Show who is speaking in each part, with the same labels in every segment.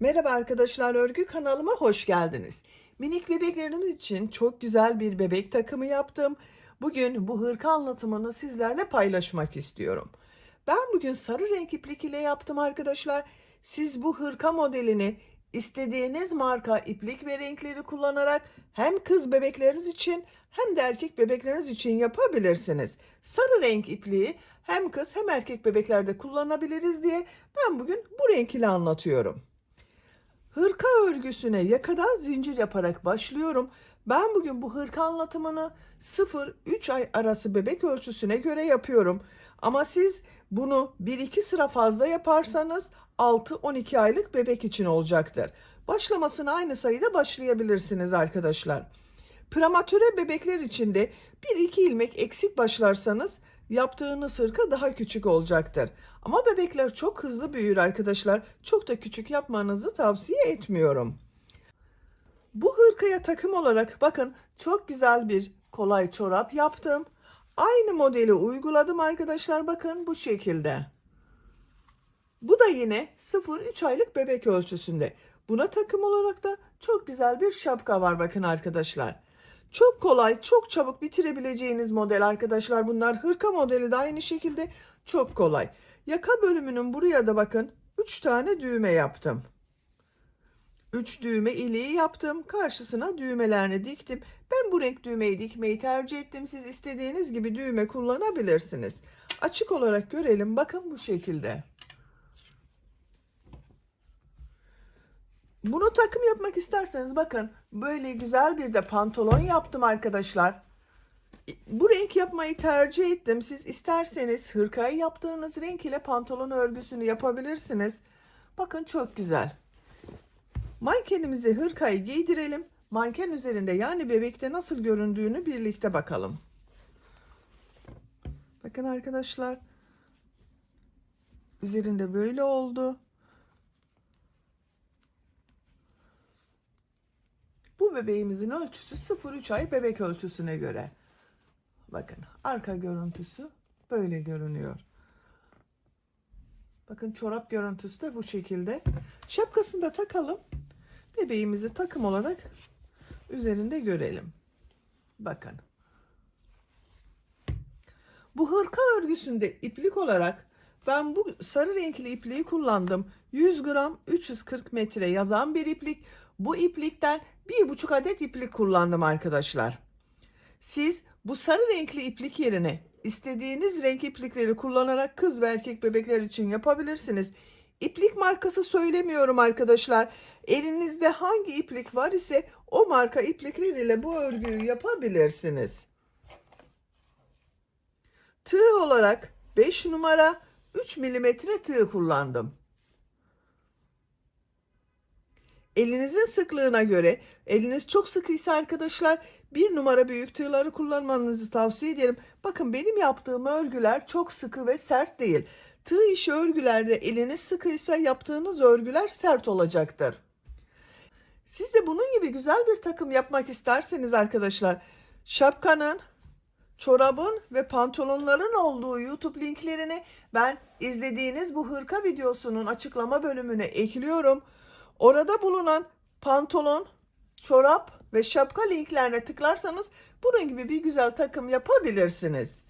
Speaker 1: Merhaba arkadaşlar, örgü kanalıma hoş geldiniz. Minik bebeklerimiz için çok güzel bir bebek takımı yaptım. Bugün bu hırka anlatımını sizlerle paylaşmak istiyorum. Ben bugün sarı renk iplik ile yaptım arkadaşlar. Siz bu hırka modelini istediğiniz marka iplik ve renkleri kullanarak hem kız bebekleriniz için hem de erkek bebekleriniz için yapabilirsiniz. Sarı renk ipliği hem kız hem erkek bebeklerde kullanabiliriz diye ben bugün bu renk ile anlatıyorum. Hırka örgüsüne yakadan zincir yaparak başlıyorum. Ben bugün bu hırka anlatımını 0-3 ay arası bebek ölçüsüne göre yapıyorum. Ama siz bunu 1-2 sıra fazla yaparsanız 6-12 aylık bebek için olacaktır. Başlamasına aynı sayıda başlayabilirsiniz arkadaşlar. Prematüre bebekler için de 1-2 ilmek eksik başlarsanız yaptığınız hırka daha küçük olacaktır. Ama bebekler çok hızlı büyür arkadaşlar. Çok da küçük yapmanızı tavsiye etmiyorum. Bu hırkaya takım olarak bakın çok güzel bir kolay çorap yaptım. Aynı modeli uyguladım arkadaşlar, bakın bu şekilde. Bu da yine 0-3 aylık bebek ölçüsünde. Buna takım olarak da çok güzel bir şapka var bakın arkadaşlar. Çok kolay, çok çabuk bitirebileceğiniz model arkadaşlar bunlar. Hırka modeli de aynı şekilde çok kolay. Yaka bölümünün buraya da bakın 3 tane düğme yaptım. 3 düğme iliği yaptım. Karşısına düğmelerini diktim. Ben bu renk düğmeyi dikmeyi tercih ettim. Siz istediğiniz gibi düğme kullanabilirsiniz. Açık olarak görelim. Bakın bu şekilde. Bunu takım yapmak isterseniz bakın böyle güzel bir de pantolon yaptım arkadaşlar. Bu renk yapmayı tercih ettim. Siz isterseniz hırkayı yaptığınız renk ile pantolon örgüsünü yapabilirsiniz. Bakın çok güzel. Mankenimize hırkayı giydirelim. Manken üzerinde yani bebekte nasıl göründüğünü birlikte bakalım. Bakın arkadaşlar. Üzerinde böyle oldu. Bu bebeğimizin ölçüsü 0-3 ay bebek ölçüsüne göre. Bakın arka görüntüsü böyle görünüyor. Bakın çorap görüntüsü de bu şekilde. Şapkasını da takalım. Bebeğimizi takım olarak üzerinde görelim. Bakın. Bu hırka örgüsünde iplik olarak ben bu sarı renkli ipliği kullandım. 100 gram 340 metre yazan bir iplik. Bu iplikten 1,5 adet iplik kullandım arkadaşlar. Siz bu sarı renkli iplik yerine istediğiniz renk iplikleri kullanarak kız ve erkek bebekler için yapabilirsiniz. İplik markası söylemiyorum arkadaşlar. Elinizde hangi iplik var ise o marka iplikler ile bu örgüyü yapabilirsiniz. Tığ olarak 5 numara 3 milimetre tığ kullandım. Elinizin sıklığına göre, eliniz çok sıkıysa arkadaşlar 1 numara büyük tığları kullanmanızı tavsiye ederim. Bakın benim yaptığım örgüler çok sıkı ve sert değil. Tığ işi örgülerde eliniz sıkıysa yaptığınız örgüler sert olacaktır. Siz de bunun gibi güzel bir takım yapmak isterseniz arkadaşlar şapkanın, çorabın ve pantolonların olduğu YouTube linklerini ben izlediğiniz bu hırka videosunun açıklama bölümüne ekliyorum. Orada bulunan pantolon, çorap ve şapka linklerine tıklarsanız bunun gibi bir güzel takım yapabilirsiniz.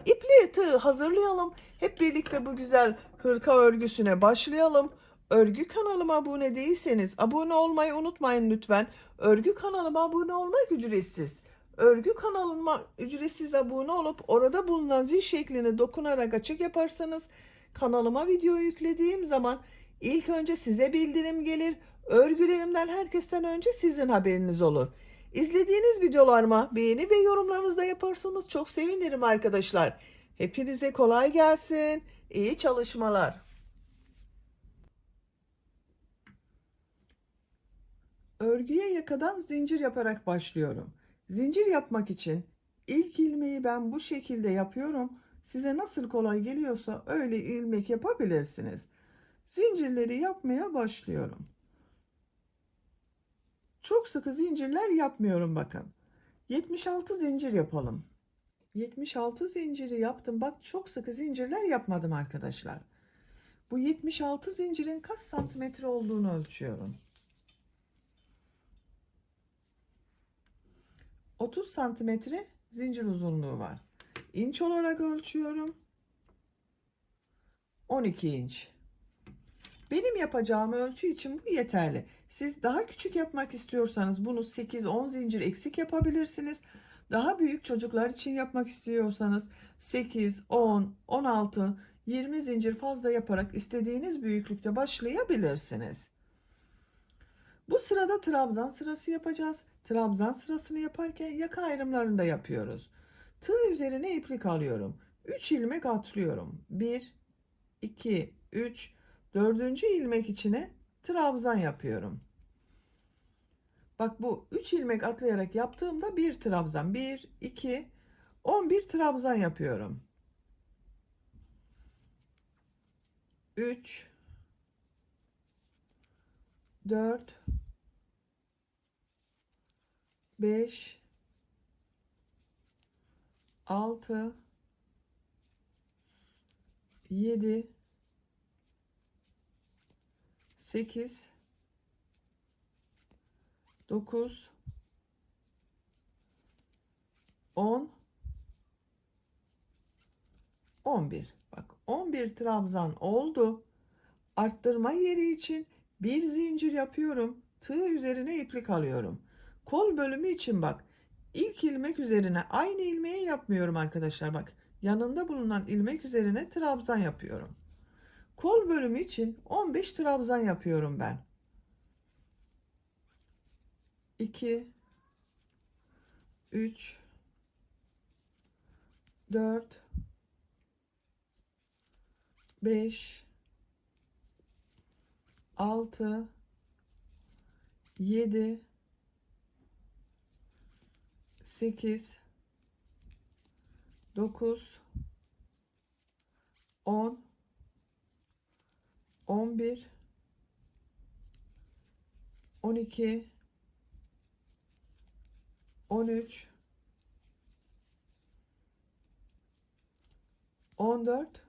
Speaker 1: İpliği tığı hazırlayalım. Hep birlikte bu güzel hırka örgüsüne başlayalım. Örgü kanalıma abone değilseniz abone olmayı unutmayın lütfen. Örgü kanalıma abone olmak ücretsiz. Örgü kanalıma ücretsiz abone olup orada bulunan zil şeklini dokunarak açık yaparsanız kanalıma video yüklediğim zaman ilk önce size bildirim gelir. Örgülerimden herkesten önce sizin haberiniz olur. İzlediğiniz videolarıma beğeni ve yorumlarınızı da yaparsanız çok sevinirim arkadaşlar. Hepinize kolay gelsin. İyi çalışmalar. Örgüye yakadan zincir yaparak başlıyorum. Zincir yapmak için ilk ilmeği ben bu şekilde yapıyorum. Size nasıl kolay geliyorsa öyle ilmek yapabilirsiniz. Zincirleri yapmaya başlıyorum. Çok sıkı zincirler yapmıyorum bakın. 76 zincir yapalım. 76 zinciri yaptım. Bak çok sıkı zincirler yapmadım arkadaşlar. Bu 76 zincirin kaç santimetre olduğunu ölçüyorum. 30 santimetre zincir uzunluğu var. İnç olarak ölçüyorum. 12 inç. Benim yapacağım ölçü için bu yeterli. Siz daha küçük yapmak istiyorsanız bunu 8-10 zincir eksik yapabilirsiniz. Daha büyük çocuklar için yapmak istiyorsanız 8, 10, 16, 20 zincir fazla yaparak istediğiniz büyüklükte başlayabilirsiniz. Bu sırada trabzan sırası yapacağız. Trabzan sırasını yaparken yaka ayrımlarını da yapıyoruz. Tığ üzerine iplik alıyorum. 3 ilmek atlıyorum. 1, 2, 3, 4. ilmek içine trabzan yapıyorum. Bak bu 3 ilmek atlayarak yaptığımda bir trabzan. 1, 2, 11 trabzan yapıyorum. 3, 4, 5, 6, 7, 8, 9, 10, 11. Bak 11 trabzan oldu. Arttırma yeri için bir zincir yapıyorum. Tığ üzerine iplik alıyorum. Kol bölümü için bak ilk ilmek üzerine aynı ilmeği yapmıyorum arkadaşlar. Bak yanında bulunan ilmek üzerine trabzan yapıyorum. Kol bölümü için 15 trabzan yapıyorum ben. 2, 3, 4, 5, 6, 7, 8, 9, 10, 11, 12, 13, 14,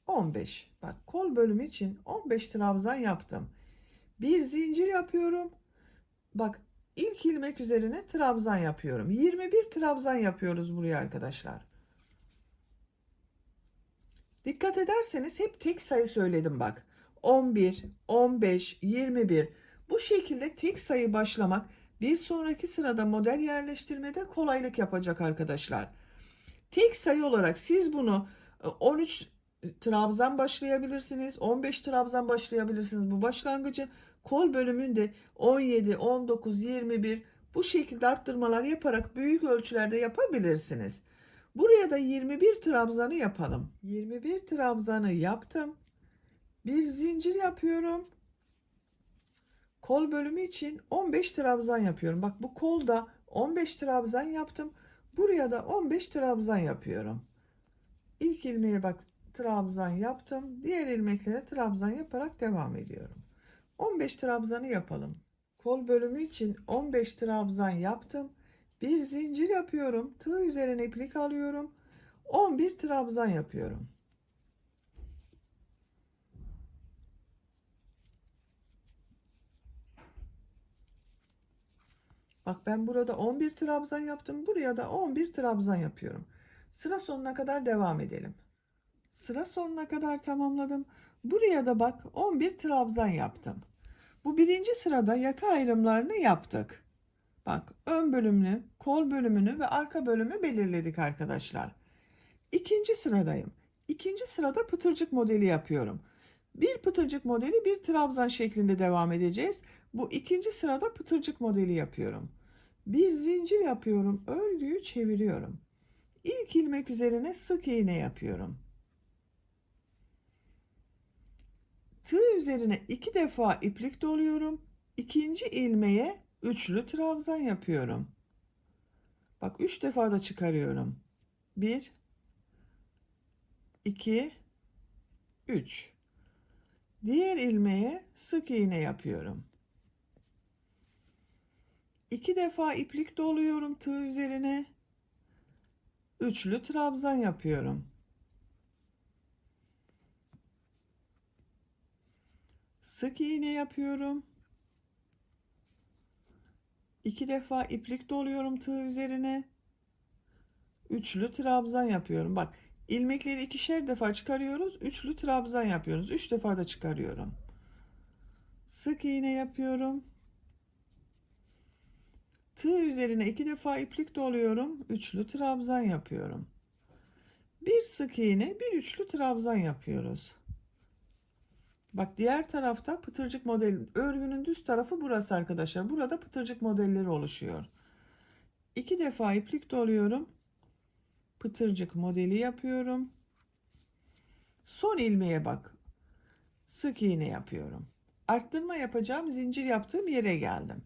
Speaker 1: 15. Bak kol bölümü için 15 trabzan yaptım. Bir zincir yapıyorum. Bak ilk ilmek üzerine trabzan yapıyorum. 21 trabzan yapıyoruz buraya arkadaşlar. Dikkat ederseniz hep tek sayı söyledim bak. 11, 15, 21. Bu şekilde tek sayı başlamak bir sonraki sırada model yerleştirmede kolaylık yapacak arkadaşlar. Tek sayı olarak siz bunu 13 trabzan başlayabilirsiniz. 15 trabzan başlayabilirsiniz. Bu başlangıcı kol bölümünde 17, 19, 21 bu şekilde arttırmalar yaparak büyük ölçülerde yapabilirsiniz. Buraya da 21 trabzanı yapalım. 21 trabzanı yaptım. Bir zincir yapıyorum. Kol bölümü için 15 trabzan yapıyorum. Bak bu kolda 15 trabzan yaptım. Buraya da 15 trabzan yapıyorum. İlk ilmeğe bak trabzan yaptım. Diğer ilmeklere trabzan yaparak devam ediyorum. 15 trabzanı yapalım. Kol bölümü için 15 trabzan yaptım. Bir zincir yapıyorum. Tığ üzerine iplik alıyorum. 11 trabzan yapıyorum. Bak ben burada 11 trabzan yaptım. Buraya da 11 trabzan yapıyorum. Sıra sonuna kadar devam edelim. Sıra sonuna kadar tamamladım. Buraya da bak 11 trabzan yaptım. Bu birinci sırada yaka ayrımlarını yaptık. Bak ön bölümünü, kol bölümünü ve arka bölümü belirledik arkadaşlar. İkinci sıradayım. İkinci sırada pıtırcık modeli yapıyorum. Bir pıtırcık modeli bir trabzan şeklinde devam edeceğiz. Bu ikinci sırada pıtırcık modeli yapıyorum. Bir zincir yapıyorum, örgüyü çeviriyorum. İlk ilmek üzerine sık iğne yapıyorum. Tığ üzerine 2 defa iplik doluyorum. İkinci ilmeğe üçlü trabzan yapıyorum. Bak 3 defa da çıkarıyorum. 1, 2, 3. Diğer ilmeğe sık iğne yapıyorum. 2 defa iplik doluyorum tığ üzerine. Üçlü trabzan yapıyorum. Sık iğne yapıyorum. 2 defa iplik doluyorum tığ üzerine. Üçlü trabzan yapıyorum. Bak, ilmekleri ikişer defa çıkarıyoruz. Üçlü trabzan yapıyoruz. 3 defa da çıkarıyorum. Sık iğne yapıyorum. Tığ üzerine 2 defa iplik doluyorum. Üçlü trabzan yapıyorum. Bir sık iğne, bir üçlü trabzan yapıyoruz. Bak, diğer tarafta pıtırcık model, örgünün düz tarafı burası arkadaşlar. Burada pıtırcık modelleri oluşuyor. 2 defa iplik doluyorum. Pıtırcık modeli yapıyorum. Son ilmeğe bak. Sık iğne yapıyorum. Arttırma yapacağım, zincir yaptığım yere geldim.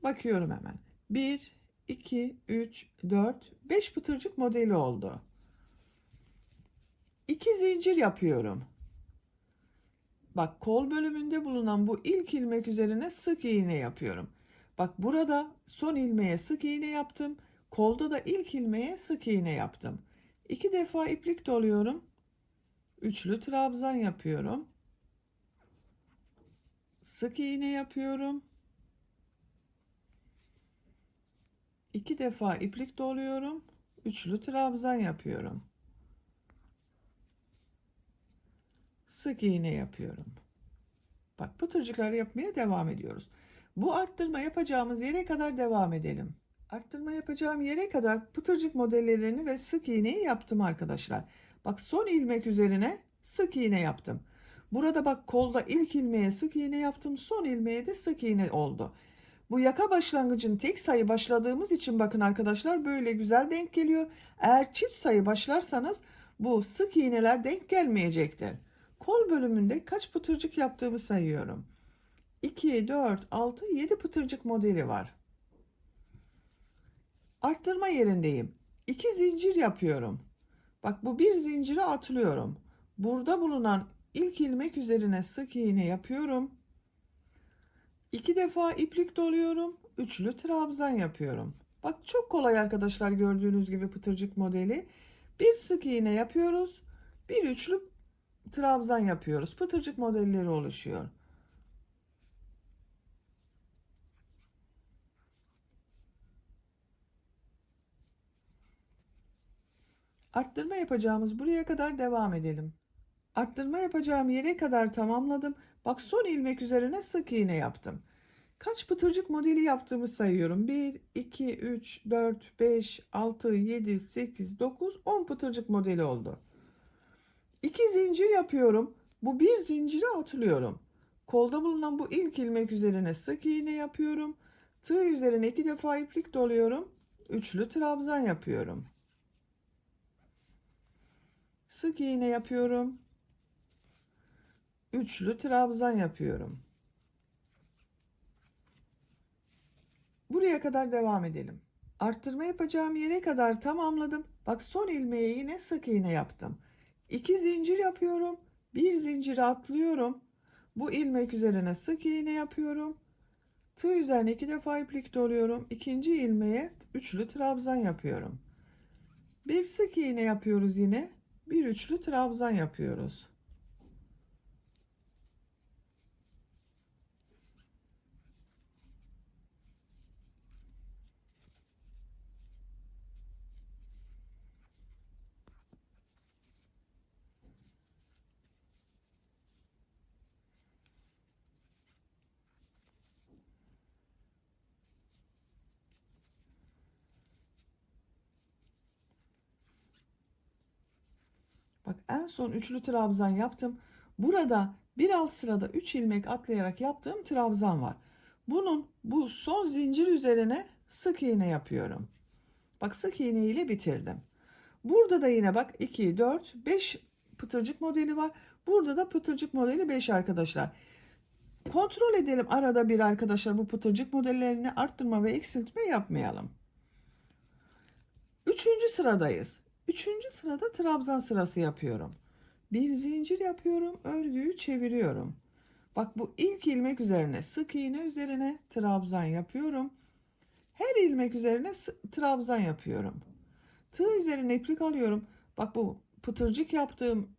Speaker 1: Bakıyorum hemen. 1, 2, 3, 4, 5 pıtırcık modeli oldu. 2 zincir yapıyorum. Bak, kol bölümünde bulunan bu ilk ilmek üzerine sık iğne yapıyorum. Bak, burada son ilmeğe sık iğne yaptım. Kolda da ilk ilmeğe sık iğne yaptım. 2 defa iplik doluyorum. Üçlü trabzan yapıyorum. Sık iğne yapıyorum. 2 defa iplik doluyorum. Üçlü trabzan yapıyorum. Sık iğne yapıyorum. Bak, pıtırcıklar yapmaya devam ediyoruz. Bu arttırma yapacağımız yere kadar devam edelim. Arttırma yapacağım yere kadar pıtırcık modellerini ve sık iğneyi yaptım arkadaşlar. Bak, son ilmek üzerine sık iğne yaptım. Burada bak, kolda ilk ilmeğe sık iğne yaptım. Son ilmeğe de sık iğne oldu. Bu yaka başlangıcın tek sayı başladığımız için bakın arkadaşlar, böyle güzel denk geliyor. Eğer çift sayı başlarsanız bu sık iğneler denk gelmeyecektir. Kol bölümünde kaç pıtırcık yaptığımı sayıyorum. 2, 4, 6, 7 pıtırcık modeli var. Arttırma yerindeyim. 2 zincir yapıyorum. Bak, bu bir zincire atlıyorum. Burada bulunan ilk ilmek üzerine sık iğne yapıyorum. 2 defa iplik doluyorum. Üçlü trabzan yapıyorum. Bak, çok kolay arkadaşlar, gördüğünüz gibi pıtırcık modeli. Bir sık iğne yapıyoruz. Bir üçlü trabzan yapıyoruz. Pıtırcık modelleri oluşuyor. Arttırma yapacağımız buraya kadar devam edelim. Arttırma yapacağım yere kadar tamamladım. Bak, son ilmek üzerine sık iğne yaptım. Kaç pıtırcık modeli yaptığımı sayıyorum. 1, 2, 3, 4, 5, 6, 7, 8, 9, 10 pıtırcık modeli oldu. 2 zincir yapıyorum. Bu bir zincire atlıyorum. Kolda bulunan bu ilk ilmek üzerine sık iğne yapıyorum. Tığ üzerine 2 defa iplik doluyorum. Üçlü trabzan yapıyorum. Sık iğne yapıyorum. Üçlü trabzan yapıyorum. Buraya kadar devam edelim. Arttırma yapacağım yere kadar tamamladım. Bak, son ilmeğe yine sık iğne yaptım. 2 zincir yapıyorum. Bir zincire atlıyorum. Bu ilmek üzerine sık iğne yapıyorum. Tığ üzerine 2 defa iplik doluyorum. İkinci ilmeğe üçlü trabzan yapıyorum. Bir sık iğne yapıyoruz yine. Bir üçlü trabzan yapıyoruz. Bak, en son üçlü trabzan yaptım. Burada bir alt sırada 3 ilmek atlayarak yaptığım trabzan var. Bunun bu son zincir üzerine sık iğne yapıyorum. Bak, sık iğne ile bitirdim. Burada da yine bak, 2, 4, 5 pıtırcık modeli var. Burada da pıtırcık modeli 5 arkadaşlar. Kontrol edelim arada bir arkadaşlar, bu pıtırcık modellerini arttırma ve eksiltme yapmayalım. Üçüncü sıradayız. Üçüncü sırada trabzan sırası yapıyorum. Bir zincir yapıyorum, örgüyü çeviriyorum. Bak, bu ilk ilmek üzerine sık iğne üzerine trabzan yapıyorum. Her ilmek üzerine trabzan yapıyorum. Tığ üzerine iplik alıyorum. Bak, bu pıtırcık yaptığım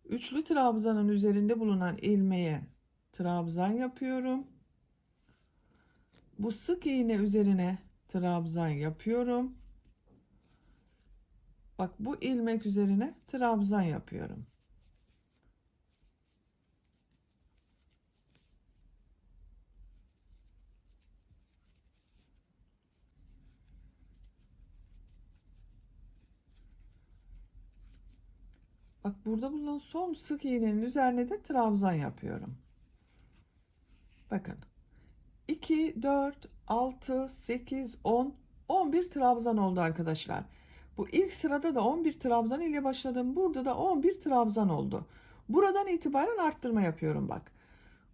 Speaker 1: üçlü trabzanın üzerinde bulunan ilmeğe trabzan yapıyorum. Bu sık iğne üzerine trabzan yapıyorum. Bak bu ilmek üzerine trabzan yapıyorum. Bak burada bulunan son sık iğnenin üzerine de trabzan yapıyorum. Bakın 2, 4, 6, 8, 10, 11 trabzan oldu arkadaşlar. Bu ilk sırada da 11 trabzan ile başladım. Burada da 11 trabzan oldu. Buradan itibaren arttırma yapıyorum bak.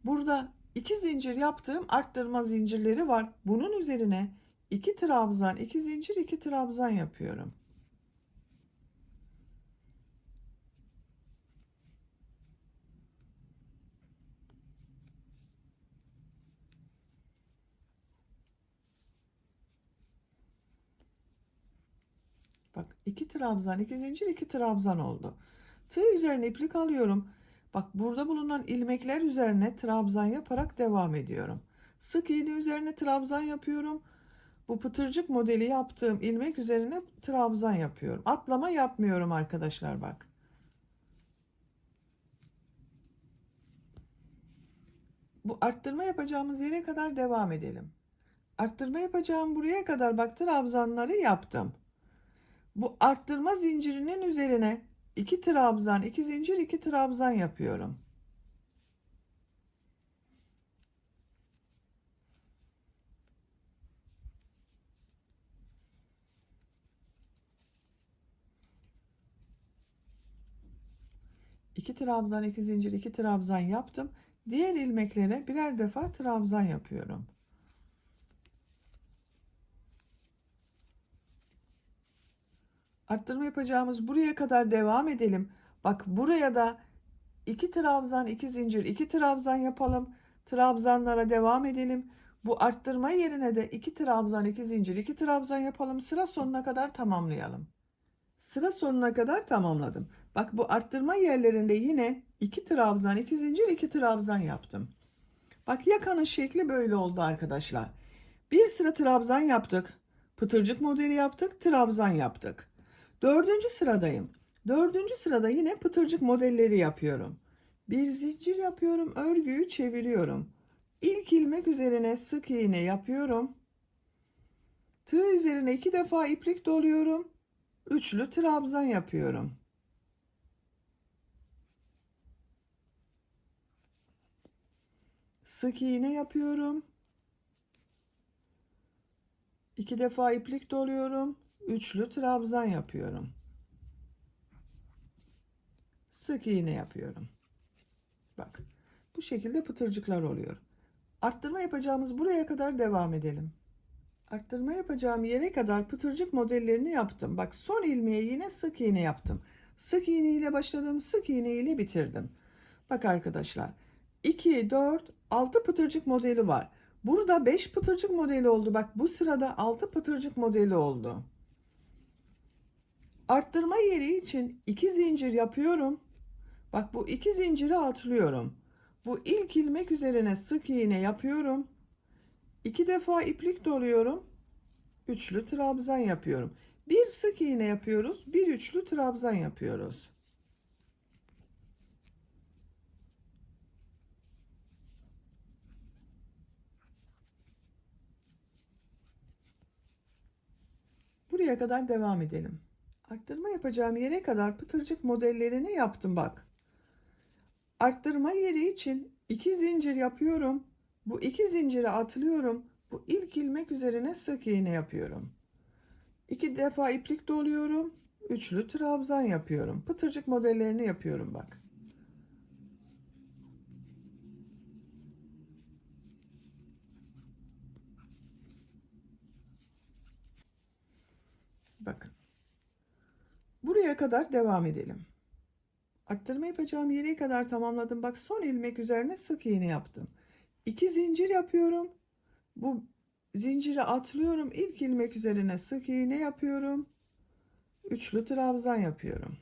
Speaker 1: Burada 2 zincir yaptığım arttırma zincirleri var. Bunun üzerine 2 trabzan, 2 zincir, 2 trabzan yapıyorum. Bak 2 trabzan, 2 zincir, 2 trabzan oldu. Tığ üzerine iplik alıyorum. Bak burada bulunan ilmekler üzerine trabzan yaparak devam ediyorum. Sık iğne üzerine trabzan yapıyorum. Bu pıtırcık modeli yaptığım ilmek üzerine trabzan yapıyorum. Atlama yapmıyorum arkadaşlar bak. Bu arttırma yapacağımız yere kadar devam edelim. Arttırma yapacağım buraya kadar bak trabzanları yaptım. Bu arttırma zincirinin üzerine 2 trabzan, 2 zincir, 2 trabzan yapıyorum. İki trabzan, 2 zincir, 2 trabzan yaptım. Diğer ilmeklere birer defa trabzan yapıyorum. Arttırma yapacağımız buraya kadar devam edelim. Bak buraya da 2 trabzan, 2 zincir, 2 trabzan yapalım. Trabzanlara devam edelim. Bu arttırma yerine de 2 trabzan, 2 zincir, 2 trabzan yapalım. Sıra sonuna kadar tamamlayalım. Sıra sonuna kadar tamamladım. Bak bu arttırma yerlerinde yine 2 trabzan, 2 zincir, 2 trabzan yaptım. Bak yakanın şekli böyle oldu arkadaşlar. Bir sıra trabzan yaptık. Pıtırcık modeli yaptık. Trabzan yaptık. Dördüncü sıradayım. Dördüncü sırada yine pıtırcık modelleri yapıyorum. Bir zincir yapıyorum. Örgüyü çeviriyorum. İlk ilmek üzerine sık iğne yapıyorum. Tığ üzerine 2 defa iplik doluyorum. Üçlü trabzan yapıyorum. Sık iğne yapıyorum. 2 defa iplik doluyorum. Üçlü trabzan yapıyorum. Sık iğne yapıyorum. Bak bu şekilde pıtırcıklar oluyor. Arttırma yapacağımız buraya kadar devam edelim. Arttırma yapacağım yere kadar pıtırcık modellerini yaptım. Bak son ilmeğe yine sık iğne yaptım. Sık iğne ile başladım, sık iğne ile bitirdim. Bak arkadaşlar 2, 4, 6 pıtırcık modeli var. Burada 5 pıtırcık modeli oldu. Bak bu sırada 6 pıtırcık modeli oldu. Arttırma yeri için 2 zincir yapıyorum. Bak bu 2 zinciri atlıyorum. Bu ilk ilmek üzerine sık iğne yapıyorum. 2 defa iplik doluyorum. Üçlü trabzan yapıyorum. Bir sık iğne yapıyoruz. Bir üçlü trabzan yapıyoruz. Buraya kadar devam edelim. Arttırma yapacağım yere kadar pıtırcık modellerini yaptım bak. Arttırma yeri için 2 zincir yapıyorum. Bu 2 zinciri atlıyorum. Bu ilk ilmek üzerine sık iğne yapıyorum. 2 defa iplik doluyorum. Üçlü trabzan yapıyorum. Pıtırcık modellerini yapıyorum bak. Bakın. Buraya kadar devam edelim. Arttırma yapacağım yere kadar tamamladım. Bak son ilmek üzerine sık iğne yaptım. 2 zincir yapıyorum. Bu zinciri atlıyorum. İlk ilmek üzerine sık iğne yapıyorum. Üçlü trabzan yapıyorum.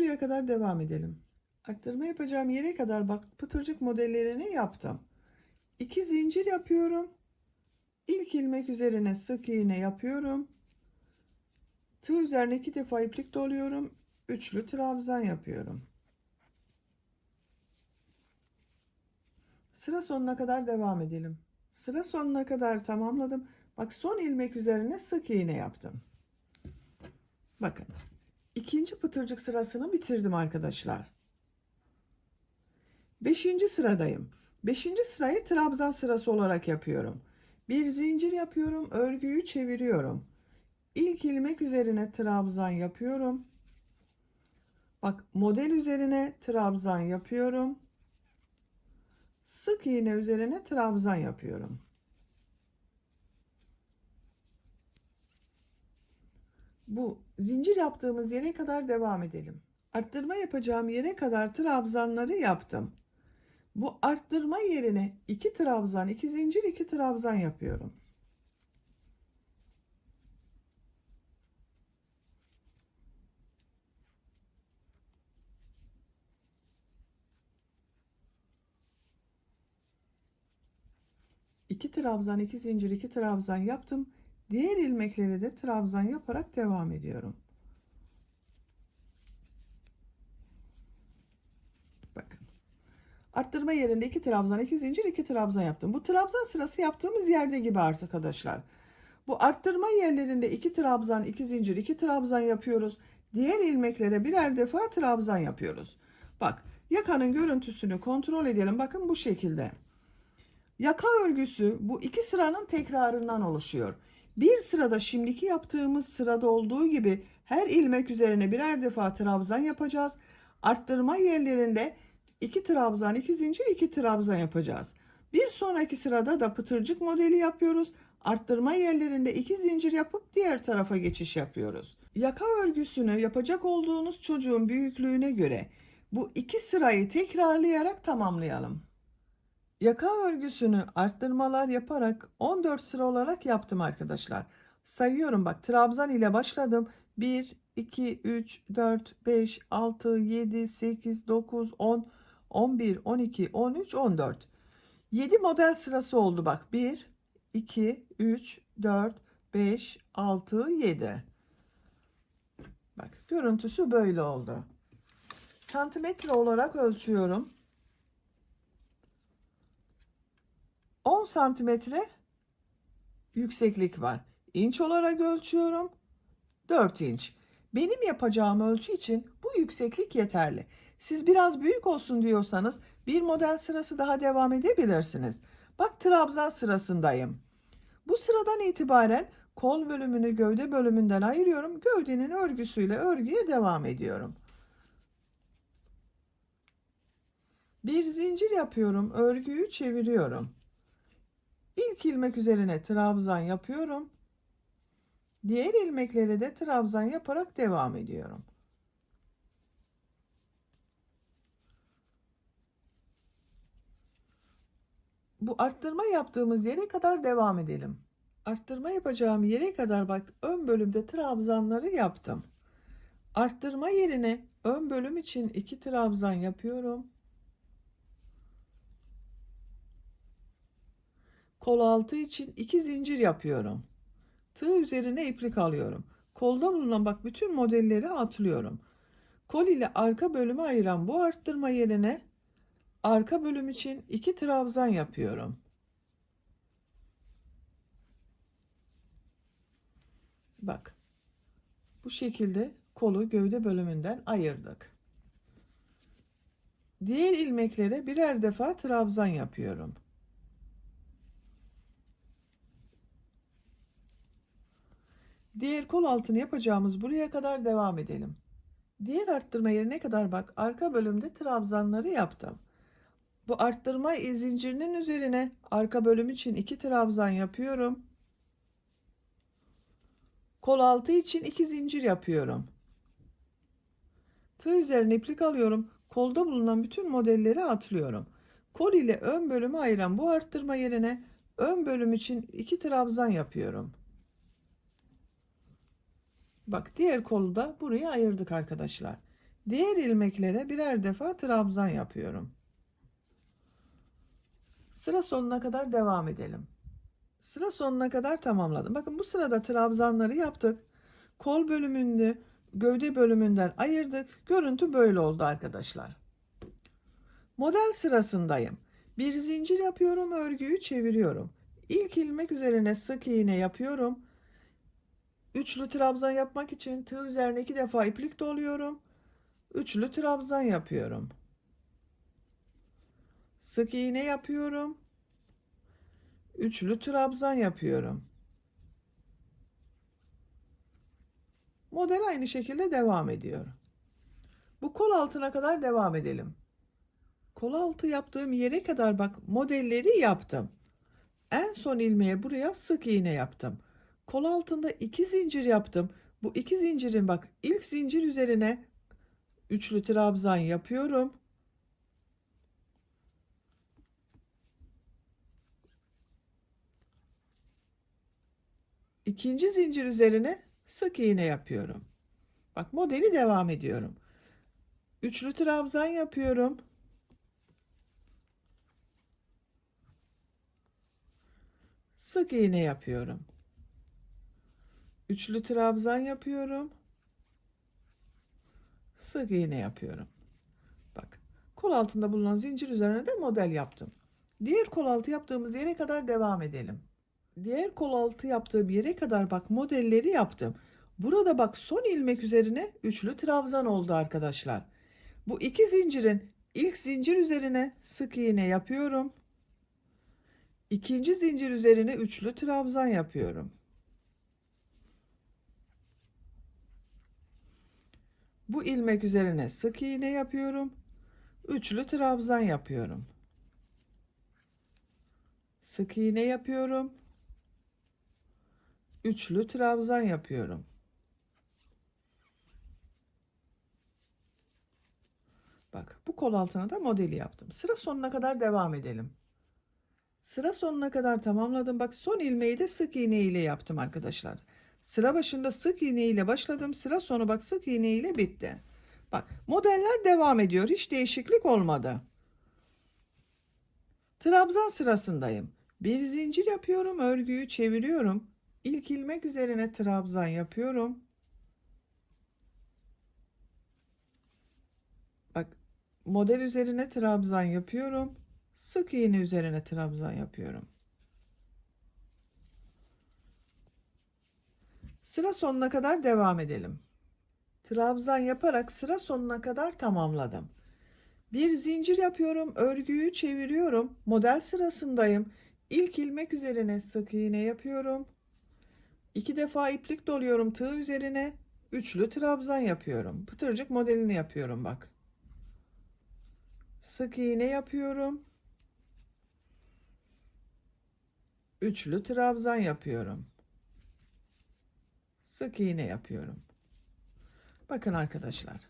Speaker 1: buraya kadar devam edelim. Arttırma yapacağım yere kadar bak pıtırcık modellerini yaptım. 2 zincir yapıyorum. İlk ilmek üzerine sık iğne yapıyorum. Tığ üzerine 2 defa iplik doluyorum. Üçlü trabzan yapıyorum. Sıra sonuna kadar devam edelim. Sıra sonuna kadar tamamladım. Bak son ilmek üzerine sık iğne yaptım. Bakın. İkinci pıtırcık sırasını bitirdim arkadaşlar. 5. sıradayım. 5. sırayı trabzan sırası olarak yapıyorum. Bir zincir yapıyorum, örgüyü çeviriyorum. İlk ilmek üzerine trabzan yapıyorum. Bak model üzerine trabzan yapıyorum. Sık iğne üzerine trabzan yapıyorum. Bu zincir yaptığımız yere kadar devam edelim. Arttırma yapacağım yere kadar trabzanları yaptım. Bu arttırma yerine 2 trabzan, 2 zincir, 2 trabzan yapıyorum. İki trabzan, 2 zincir, 2 trabzan yaptım. Diğer ilmekleri de trabzan yaparak devam ediyorum. Bakın. Arttırma yerinde 2 trabzan, 2 zincir, 2 trabzan yaptım. Bu trabzan sırası yaptığımız yerde gibi arkadaşlar. Bu arttırma yerlerinde 2 trabzan, 2 zincir, 2 trabzan yapıyoruz. Diğer ilmeklere birer defa trabzan yapıyoruz. Bak, yakanın görüntüsünü kontrol edelim. Bakın bu şekilde. Yaka örgüsü bu iki sıranın tekrarından oluşuyor. Bir sırada şimdiki yaptığımız sırada olduğu gibi her ilmek üzerine birer defa trabzan yapacağız. Arttırma yerlerinde 2 trabzan, 2 zincir, 2 trabzan yapacağız. Bir sonraki sırada da pıtırcık modeli yapıyoruz. Arttırma yerlerinde 2 zincir yapıp diğer tarafa geçiş yapıyoruz. Yaka örgüsünü yapacak olduğunuz çocuğun büyüklüğüne göre bu iki sırayı tekrarlayarak tamamlayalım. Yaka örgüsünü arttırmalar yaparak 14 sıra olarak yaptım arkadaşlar. Sayıyorum bak trabzan ile başladım. 1, 2, 3, 4, 5, 6, 7, 8, 9, 10, 11, 12, 13, 14. 7 model sırası oldu bak. 1, 2, 3, 4, 5, 6, 7. Bak görüntüsü böyle oldu. Santimetre olarak ölçüyorum. 10 santimetre yükseklik var. İnç olarak ölçüyorum. 4 inç. Benim yapacağım ölçü için bu yükseklik yeterli. Siz biraz büyük olsun diyorsanız bir model sırası daha devam edebilirsiniz. Bak trabzan sırasındayım. Bu sıradan itibaren kol bölümünü gövde bölümünden ayırıyorum. Gövdenin örgüsüyle örgüye devam ediyorum. Bir zincir yapıyorum. Örgüyü çeviriyorum. İlk ilmek üzerine trabzan yapıyorum. Diğer ilmekleri de trabzan yaparak devam ediyorum. Bu arttırma yaptığımız yere kadar devam edelim. Arttırma yapacağım yere kadar bak ön bölümde trabzanları yaptım. Arttırma yerine ön bölüm için 2 trabzan yapıyorum. Kol altı için 2 zincir yapıyorum. Tığ üzerine iplik alıyorum. Kolda bulunan bak bütün modelleri atlıyorum. Kol ile arka bölümü ayıran bu arttırma yerine arka bölüm için 2 trabzan yapıyorum. Bak. Bu şekilde kolu gövde bölümünden ayırdık. Diğer ilmeklere birer defa trabzan yapıyorum. Diğer kol altını yapacağımız buraya kadar devam edelim. Diğer arttırma yerine kadar bak arka bölümde trabzanları yaptım. Bu arttırma zincirinin üzerine arka bölüm için 2 trabzan yapıyorum. Kol altı için 2 zincir yapıyorum. Tığ üzerine iplik alıyorum. Kolda bulunan bütün modelleri atlıyorum. Kol ile ön bölümü ayıran bu arttırma yerine ön bölüm için 2 trabzan yapıyorum. Bak diğer kolu da buraya ayırdık arkadaşlar. Diğer ilmeklere birer defa trabzan yapıyorum. Sıra sonuna kadar devam edelim. Sıra sonuna kadar tamamladım. Bakın bu sırada trabzanları yaptık. Kol bölümünde, gövde bölümünden ayırdık. Görüntü böyle oldu arkadaşlar. Model sırasındayım. Bir zincir yapıyorum, örgüyü çeviriyorum. İlk ilmek üzerine sık iğne yapıyorum. Üçlü trabzan yapmak için tığ üzerine 2 defa iplik doluyorum. Üçlü trabzan yapıyorum. Sık iğne yapıyorum. Üçlü trabzan yapıyorum. Model aynı şekilde devam ediyor. Bu kol altına kadar devam edelim. Kol altı yaptığım yere kadar bak modelleri yaptım. En son ilmeğe buraya sık iğne yaptım. Kol altında 2 zincir yaptım. Bu 2 zincirin bak ilk zincir üzerine üçlü trabzan yapıyorum. İkinci zincir üzerine sık iğne yapıyorum. Bak modeli devam ediyorum. Üçlü trabzan yapıyorum. Sık iğne yapıyorum. Üçlü trabzan yapıyorum. Sık iğne yapıyorum. Bak kol altında bulunan zincir üzerine de model yaptım. Diğer kol altı yaptığımız yere kadar devam edelim. Diğer kol altı yaptığım yere kadar bak modelleri yaptım. Burada bak son ilmek üzerine üçlü trabzan oldu arkadaşlar. Bu iki zincirin ilk zincir üzerine sık iğne yapıyorum. İkinci zincir üzerine üçlü trabzan yapıyorum. Bu ilmek üzerine sık iğne yapıyorum. Üçlü trabzan yapıyorum. Sık iğne yapıyorum. Üçlü trabzan yapıyorum. Bak bu kol altına da modeli yaptım. Sıra sonuna kadar devam edelim. Sıra sonuna kadar tamamladım. Bak son ilmeği de sık iğne ile yaptım arkadaşlar. Sıra başında sık iğne ile başladım. Sıra sonu bak sık iğne ile bitti. Bak modeller devam ediyor. Hiç değişiklik olmadı. Trabzan sırasındayım. Bir zincir yapıyorum. Örgüyü çeviriyorum. İlk ilmek üzerine trabzan yapıyorum. Bak model üzerine trabzan yapıyorum. Sık iğne üzerine trabzan yapıyorum. Sıra sonuna kadar devam edelim. Trabzan yaparak sıra sonuna kadar tamamladım. Bir zincir yapıyorum, örgüyü çeviriyorum. Model sırasındayım. İlk ilmek üzerine sık iğne yapıyorum. 2 defa iplik doluyorum tığ üzerine. Üçlü trabzan yapıyorum. Pıtırcık modelini yapıyorum bak. Sık iğne yapıyorum. Üçlü trabzan yapıyorum. Sık iğne yapıyorum. Bakın arkadaşlar.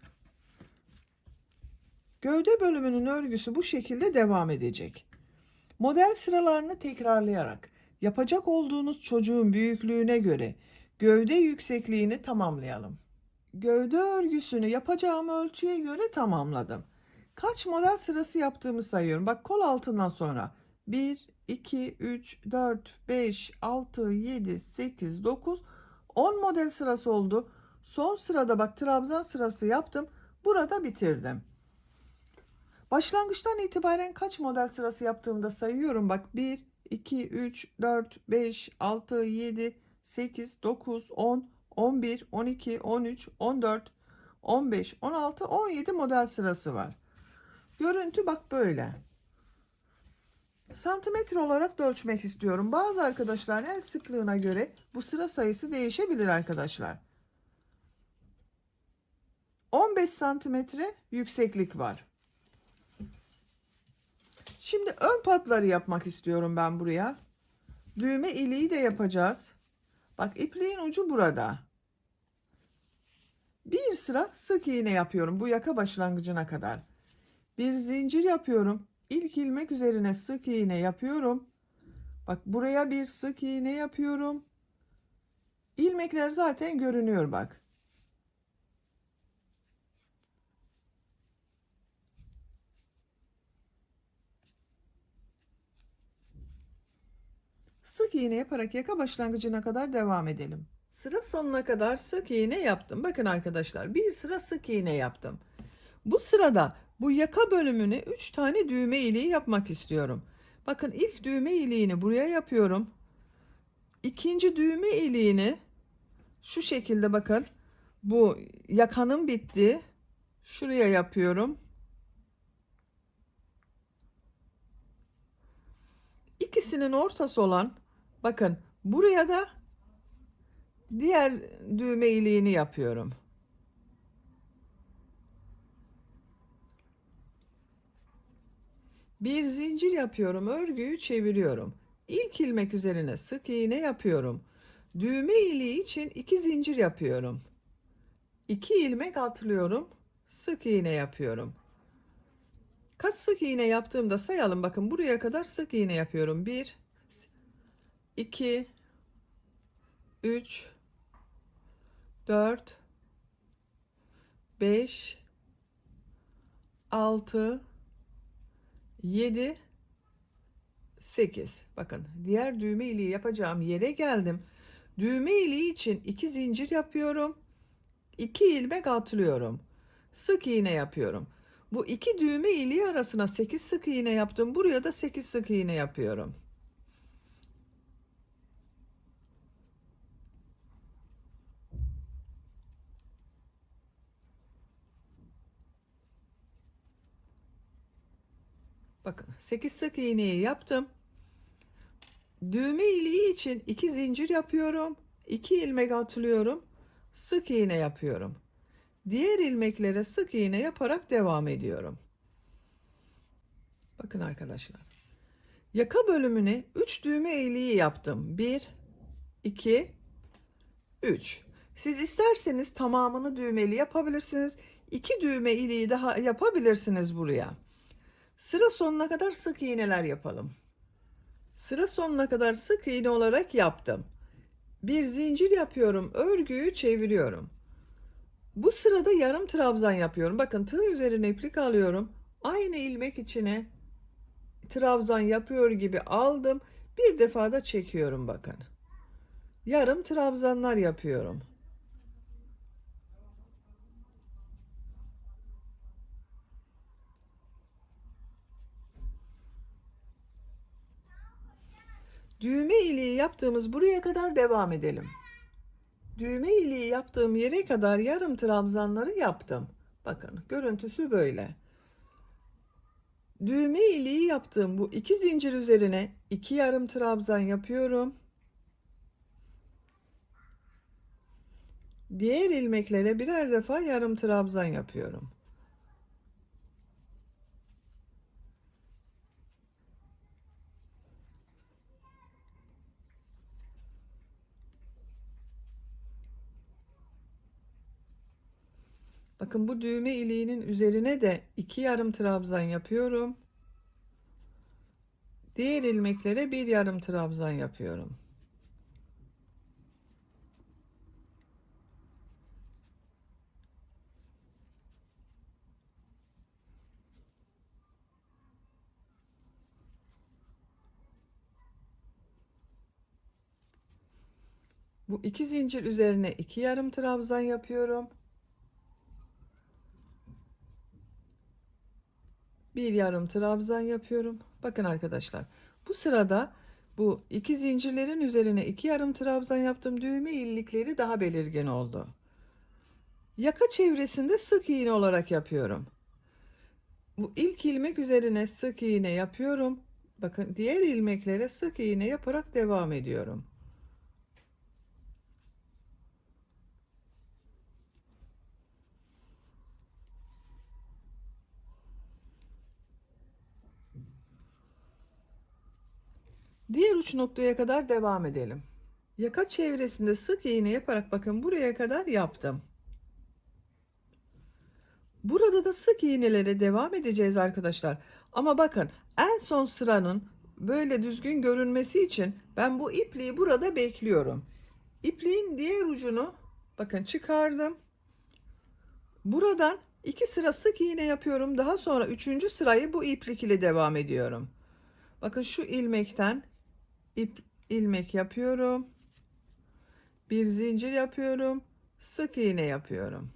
Speaker 1: Gövde bölümünün örgüsü bu şekilde devam edecek. Model sıralarını tekrarlayarak yapacak olduğunuz çocuğun büyüklüğüne göre gövde yüksekliğini tamamlayalım. Gövde örgüsünü yapacağım ölçüye göre tamamladım. Kaç model sırası yaptığımı sayıyorum. Bak kol altından sonra 1, 2, 3, 4, 5, 6, 7, 8, 9, 10 model sırası oldu. Son sırada bak trabzan sırası yaptım. Burada bitirdim. Başlangıçtan itibaren kaç model sırası yaptığımda sayıyorum. Bak 1, 2, 3, 4, 5, 6, 7, 8, 9, 10, 11, 12, 13, 14, 15, 16, 17 model sırası var. Görüntü bak böyle. Santimetre olarak da ölçmek istiyorum. Bazı arkadaşlar el sıklığına göre bu sıra sayısı değişebilir arkadaşlar. 15 santimetre yükseklik var. Şimdi ön patları yapmak istiyorum ben buraya. Düğme iliği de yapacağız. Bak ipliğin ucu burada. Bir sıra sık iğne yapıyorum bu yaka başlangıcına kadar. Bir zincir yapıyorum. İlk ilmek üzerine sık iğne yapıyorum. Bak buraya bir sık iğne yapıyorum. İlmekler zaten görünüyor bak. iğne yaparak yaka başlangıcına kadar devam edelim. Sıra sonuna kadar sık iğne yaptım. Bakın arkadaşlar, bir sıra sık iğne yaptım. Bu sırada bu yaka bölümüne 3 tane düğme iliği yapmak istiyorum. Bakın, ilk düğme iliğini buraya yapıyorum. İkinci düğme iliğini şu şekilde, bakın, bu yakanın bittiği şuraya yapıyorum. İkisinin ortası olan, bakın, buraya da diğer düğme iliğini yapıyorum. Bir zincir yapıyorum, örgüyü çeviriyorum. İlk ilmek üzerine sık iğne yapıyorum. Düğme iliği için 2 zincir yapıyorum. 2 ilmek atlıyorum, sık iğne yapıyorum. Kaç sık iğne yaptığımda sayalım. Bakın, buraya kadar sık iğne yapıyorum. 1, 2, 3, 4, 5, 6, 7, 8. Bakın, diğer düğme iliği yapacağım yere geldim. Düğme iliği için 2 zincir yapıyorum. 2 ilmek atlıyorum. Sık iğne yapıyorum. Bu iki düğme iliği arasına 8 sık iğne yaptım. Buraya da 8 sık iğne yapıyorum. Bakın, 8 sık iğneyi yaptım. Düğme iliği için 2 zincir yapıyorum. 2 ilmek atlıyorum. Sık iğne yapıyorum. Diğer ilmeklere sık iğne yaparak devam ediyorum. Bakın arkadaşlar. Yaka bölümüne 3 düğme iliği yaptım. 1, 2, 3. Siz isterseniz tamamını düğmeli yapabilirsiniz. 2 düğme iliği daha yapabilirsiniz buraya. Sıra sonuna kadar sık iğneler yapalım. Sıra sonuna kadar sık iğne olarak yaptım. Bir zincir yapıyorum, örgüyü çeviriyorum. Bu sırada yarım trabzan yapıyorum. Bakın, tığ üzerine iplik alıyorum. Aynı ilmek içine trabzan yapıyor gibi aldım. Bir defa da çekiyorum, bakın. Yarım trabzanlar yapıyorum. Düğme iliği yaptığımız buraya kadar devam edelim. Düğme iliği yaptığım yere kadar yarım trabzanları yaptım. Bakın, görüntüsü böyle. Düğme iliği yaptığım bu 2 zincir üzerine 2 yarım trabzan yapıyorum. Diğer ilmeklere birer defa yarım trabzan yapıyorum. Bakın, bu düğme iliğinin üzerine de 2 yarım trabzan yapıyorum. Diğer ilmeklere bir yarım trabzan yapıyorum. Bu 2 zincir üzerine 2 yarım trabzan yapıyorum. Bir yarım trabzan yapıyorum. Bakın arkadaşlar, bu sırada bu 2 zincirlerin üzerine 2 yarım trabzan yaptım. Düğme illikleri daha belirgin oldu. Yaka çevresinde sık iğne olarak yapıyorum. Bu ilk ilmek üzerine sık iğne yapıyorum. Bakın, diğer ilmeklere sık iğne yaparak devam ediyorum. Diğer uç noktaya kadar devam edelim. Yaka çevresinde sık iğne yaparak, bakın, buraya kadar yaptım. Burada da sık iğnelere devam edeceğiz arkadaşlar. Ama bakın, en son sıranın böyle düzgün görünmesi için ben bu ipliği burada bekliyorum. İpliğin diğer ucunu, bakın, çıkardım. Buradan 2 sıra sık iğne yapıyorum. Daha sonra 3. sırayı bu iplik ile devam ediyorum. Bakın, şu ilmekten ilmek yapıyorum. Bir zincir yapıyorum. Sık iğne yapıyorum.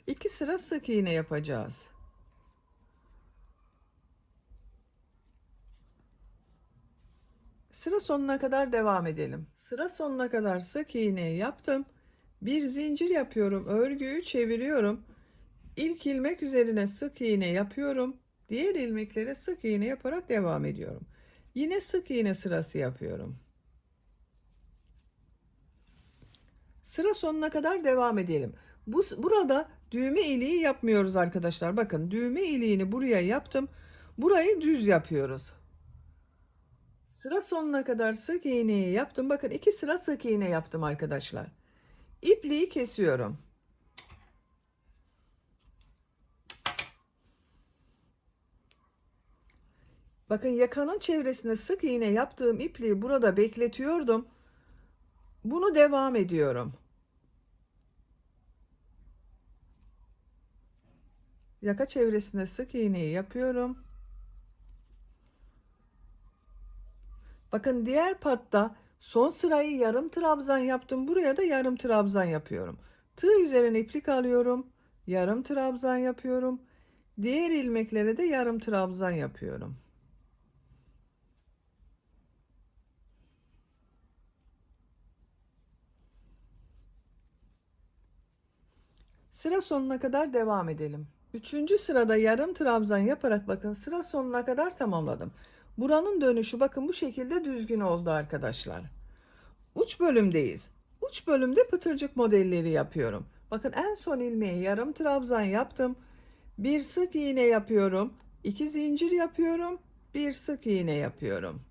Speaker 1: 2 sıra sık iğne yapacağız. Sıra sonuna kadar devam edelim. Sıra sonuna kadar sık iğne yaptım. Bir zincir yapıyorum. Örgüyü çeviriyorum. İlk ilmek üzerine sık iğne yapıyorum. Diğer ilmeklere sık iğne yaparak devam ediyorum. Yine sık iğne sırası yapıyorum. Sıra sonuna kadar devam edelim. Burada düğme iliği yapmıyoruz arkadaşlar. Bakın düğme iliğini buraya yaptım. Burayı düz yapıyoruz. Sıra sonuna kadar sık iğneyi yaptım. Bakın 2 sıra sık iğne yaptım arkadaşlar. İpliği kesiyorum. Bakın yakanın çevresine sık iğne yaptığım ipliği burada bekletiyordum. Bunu devam ediyorum. Yaka çevresine sık iğneyi yapıyorum. Bakın diğer patta son sırayı yarım trabzan yaptım. Buraya da yarım trabzan yapıyorum. Tığ üzerine iplik alıyorum. Yarım trabzan yapıyorum. Diğer ilmeklere de yarım trabzan yapıyorum. Sıra sonuna kadar devam edelim. Üçüncü sırada yarım trabzan yaparak bakın sıra sonuna kadar tamamladım. Buranın dönüşü bakın bu şekilde düzgün oldu arkadaşlar. Uç bölümdeyiz. Uç bölümde pıtırcık modelleri yapıyorum. Bakın en son ilmeğe yarım trabzan yaptım. Bir sık iğne yapıyorum. 2 zincir yapıyorum. Bir sık iğne yapıyorum.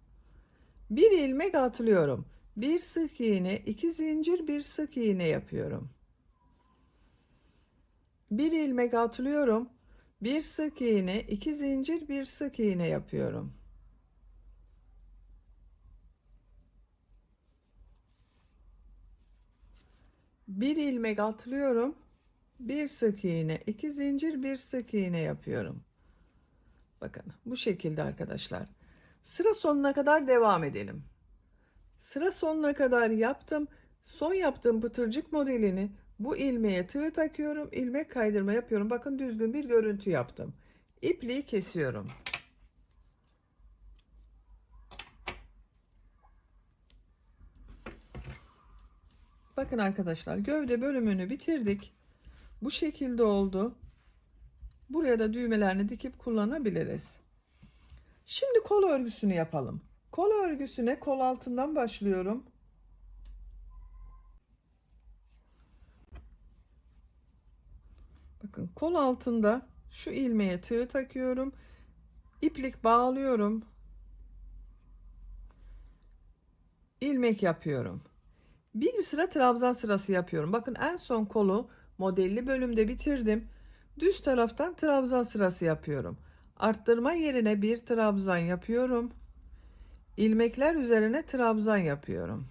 Speaker 1: Bir ilmek atlıyorum. Bir sık iğne, 2 zincir, bir sık iğne yapıyorum. Bir ilmek atlıyorum. Bir sık iğne, 2 zincir, bir sık iğne yapıyorum. Bir ilmek atlıyorum. Bir sık iğne, 2 zincir, bir sık iğne yapıyorum. Bakın bu şekilde arkadaşlar. Sıra sonuna kadar devam edelim. Sıra sonuna kadar yaptım. Son yaptığım pıtırcık modelini bu ilmeğe tığ takıyorum. İlmek kaydırma yapıyorum. Bakın düzgün bir görüntü yaptım. İpliği kesiyorum. Bakın arkadaşlar gövde bölümünü bitirdik. Bu şekilde oldu. Buraya da düğmelerini dikip kullanabiliriz. Şimdi kol örgüsünü yapalım. Kol örgüsüne kol altından başlıyorum. Bakın kol altında şu ilmeğe tığ takıyorum. İplik bağlıyorum. İlmek yapıyorum. Bir sıra trabzan sırası yapıyorum. Bakın en son kolu modelli bölümde bitirdim. Düz taraftan trabzan sırası yapıyorum. Arttırma yerine bir trabzan yapıyorum. İlmekler üzerine trabzan yapıyorum.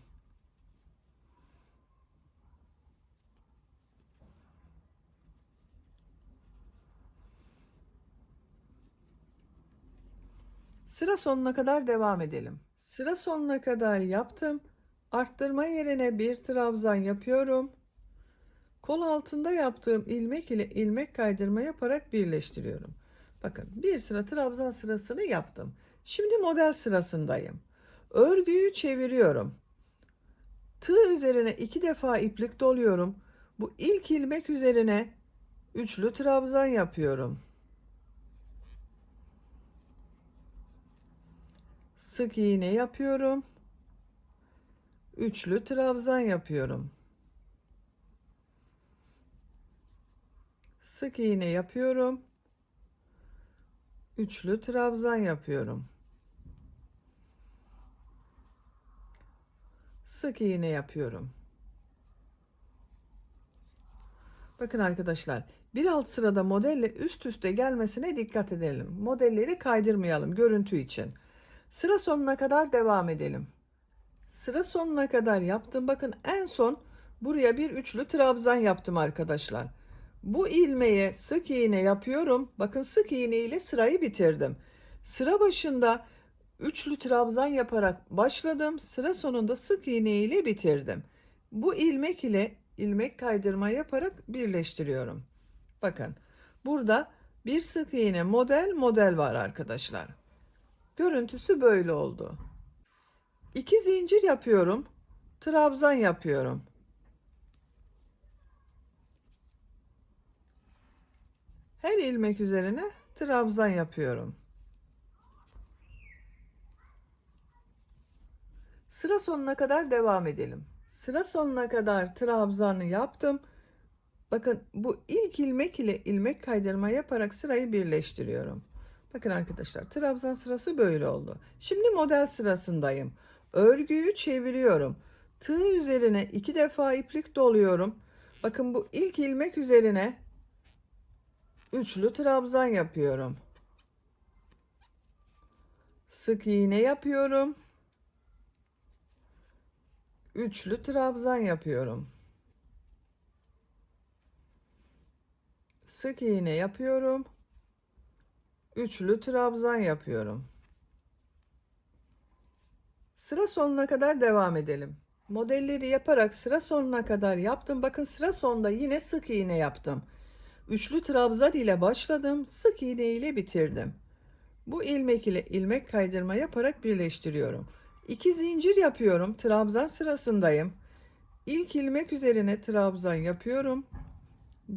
Speaker 1: Sıra sonuna kadar devam edelim. Sıra sonuna kadar yaptım. Arttırma yerine bir trabzan yapıyorum. Kol altında yaptığım ilmek ile ilmek kaydırma yaparak birleştiriyorum. Bakın bir sıra trabzan sırasını yaptım. Şimdi model sırasındayım. Örgüyü çeviriyorum. Tığ üzerine 2 defa iplik doluyorum. Bu ilk ilmek üzerine üçlü trabzan yapıyorum. Sık iğne yapıyorum. Üçlü trabzan yapıyorum. Sık iğne yapıyorum. Üçlü trabzan yapıyorum. Sık iğne yapıyorum. Bakın arkadaşlar, bir alt sırada modelle üst üste gelmesine dikkat edelim. Modelleri kaydırmayalım görüntü için. Sıra sonuna kadar devam edelim. Sıra sonuna kadar yaptım. Bakın en son buraya bir üçlü trabzan yaptım arkadaşlar. Bu ilmeğe sık iğne yapıyorum. Bakın sık iğne ile sırayı bitirdim. Sıra başında üçlü trabzan yaparak başladım. Sıra sonunda sık iğne ile bitirdim. Bu ilmek ile ilmek kaydırma yaparak birleştiriyorum. Bakın burada bir sık iğne model var arkadaşlar. Görüntüsü böyle oldu. 2 zincir yapıyorum. Trabzan yapıyorum. Her ilmek üzerine trabzan yapıyorum. Sıra sonuna kadar devam edelim. Sıra sonuna kadar trabzanı yaptım. Bakın bu ilk ilmek ile ilmek kaydırma yaparak sırayı birleştiriyorum. Bakın arkadaşlar trabzan sırası böyle oldu. Şimdi model sırasındayım. Örgüyü çeviriyorum. Tığ üzerine 2 defa iplik doluyorum. Bakın bu ilk ilmek üzerine üçlü trabzan yapıyorum. Sık iğne yapıyorum. Üçlü trabzan yapıyorum. Sık iğne yapıyorum. Üçlü trabzan yapıyorum. Sıra sonuna kadar devam edelim. Modelleri yaparak sıra sonuna kadar yaptım. Bakın sıra sonunda yine sık iğne yaptım. Üçlü trabzan ile başladım. Sık iğne ile bitirdim. Bu ilmek ile ilmek kaydırma yaparak birleştiriyorum. 2 zincir yapıyorum. Trabzan sırasındayım. İlk ilmek üzerine trabzan yapıyorum.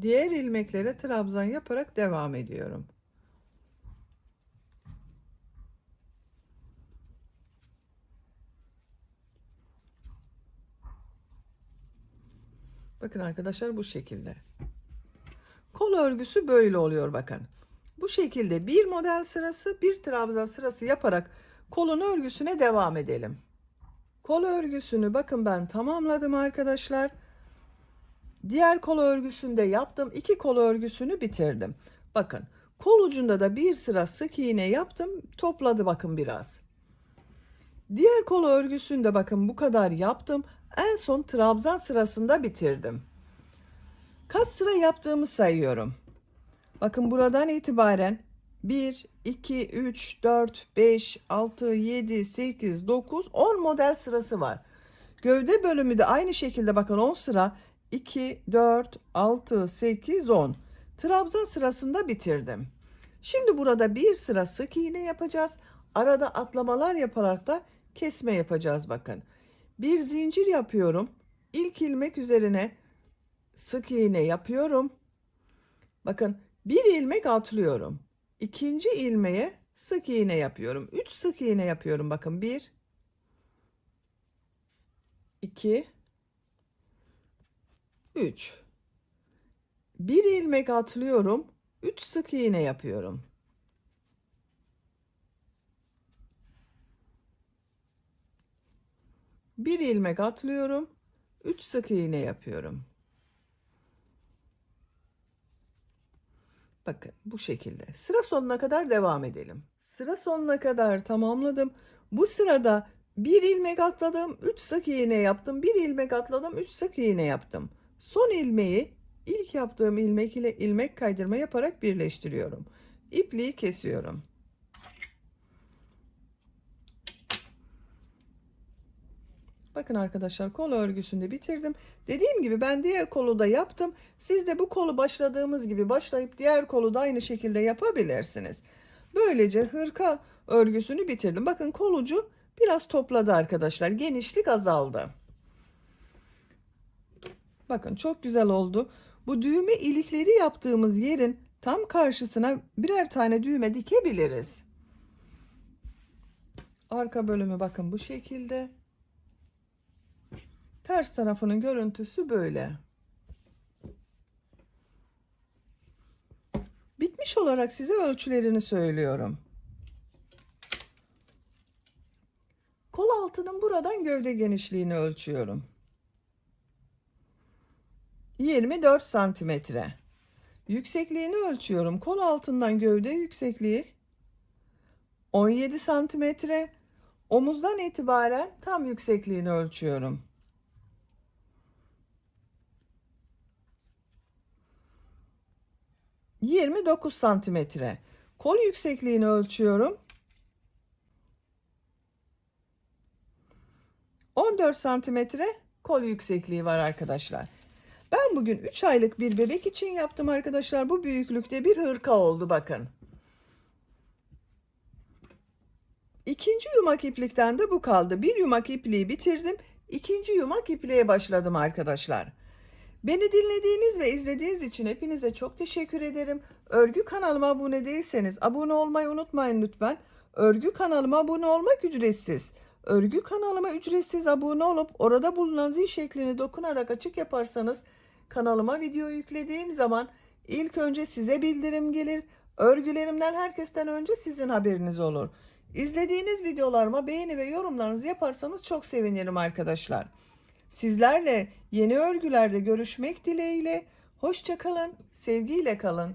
Speaker 1: Diğer ilmeklere trabzan yaparak devam ediyorum. Bakın arkadaşlar bu şekilde. Kol örgüsü böyle oluyor bakın. Bu şekilde bir model sırası, bir trabzan sırası yaparak kolun örgüsüne devam edelim. Kol örgüsünü bakın ben tamamladım arkadaşlar. Diğer kol örgüsünde yaptım. 2 kol örgüsünü bitirdim. Bakın kol ucunda da bir sıra sık iğne yaptım. Topladı bakın biraz. Diğer kol örgüsünde bakın bu kadar yaptım. En son trabzan sırasında bitirdim. Kaç sıra yaptığımı sayıyorum. Bakın buradan itibaren 1, 2, 3, 4, 5, 6, 7, 8, 9, 10 model sırası var. Gövde bölümü de aynı şekilde bakın 10 sıra 2, 4, 6, 8, 10. Trabzan sırasında bitirdim. Şimdi burada bir sıra sık iğne yapacağız. Arada atlamalar yaparak da kesme yapacağız bakın. Bir zincir yapıyorum. İlk ilmek üzerine sık iğne yapıyorum. Bakın bir ilmek atlıyorum. İkinci ilmeğe sık iğne yapıyorum. 3 sık iğne yapıyorum. Bakın 1, 2, 3. Bir ilmek atlıyorum. 3 sık iğne yapıyorum. Bir ilmek atlıyorum. 3 sık iğne yapıyorum. Bakın bu şekilde. Sıra sonuna kadar devam edelim. Sıra sonuna kadar tamamladım. Bu sırada bir ilmek atladım, 3 sık iğne yaptım. Bir ilmek atladım, 3 sık iğne yaptım. Son ilmeği ilk yaptığım ilmek ile ilmek kaydırma yaparak birleştiriyorum. İpliği kesiyorum. Bakın arkadaşlar kol örgüsünü bitirdim. Dediğim gibi ben diğer kolu da yaptım. Siz de bu kolu başladığımız gibi başlayıp diğer kolu da aynı şekilde yapabilirsiniz. Böylece hırka örgüsünü bitirdim. Bakın kol ucu biraz topladı arkadaşlar. Genişlik azaldı. Bakın çok güzel oldu. Bu düğme ilikleri yaptığımız yerin tam karşısına birer tane düğme dikebiliriz. Arka bölümü bakın bu şekilde. Ters tarafının görüntüsü böyle. Bitmiş olarak size ölçülerini söylüyorum. Kol altının buradan gövde genişliğini ölçüyorum. 24 santimetre. Yüksekliğini ölçüyorum. Kol altından gövde yüksekliği 17 santimetre. Omuzdan itibaren tam yüksekliğini ölçüyorum. 29 santimetre. Kol yüksekliğini ölçüyorum. 14 santimetre kol yüksekliği var arkadaşlar. Ben bugün 3 aylık bir bebek için yaptım arkadaşlar. Bu büyüklükte bir hırka oldu bakın. İkinci yumak iplikten de bu kaldı. Bir yumak ipliği bitirdim. İkinci yumak ipliğe başladım arkadaşlar. Beni dinlediğiniz ve izlediğiniz için hepinize çok teşekkür ederim. Örgü kanalıma abone değilseniz abone olmayı unutmayın lütfen. Örgü kanalıma abone olmak ücretsiz. Örgü kanalıma ücretsiz abone olup orada bulunan zil şeklini dokunarak açık yaparsanız kanalıma video yüklediğim zaman ilk önce size bildirim gelir. Örgülerimden herkesten önce sizin haberiniz olur. İzlediğiniz videolarıma beğeni ve yorumlarınızı yaparsanız çok sevinirim arkadaşlar. Sizlerle yeni örgülerde görüşmek dileğiyle. Hoşça kalın, sevgiyle kalın.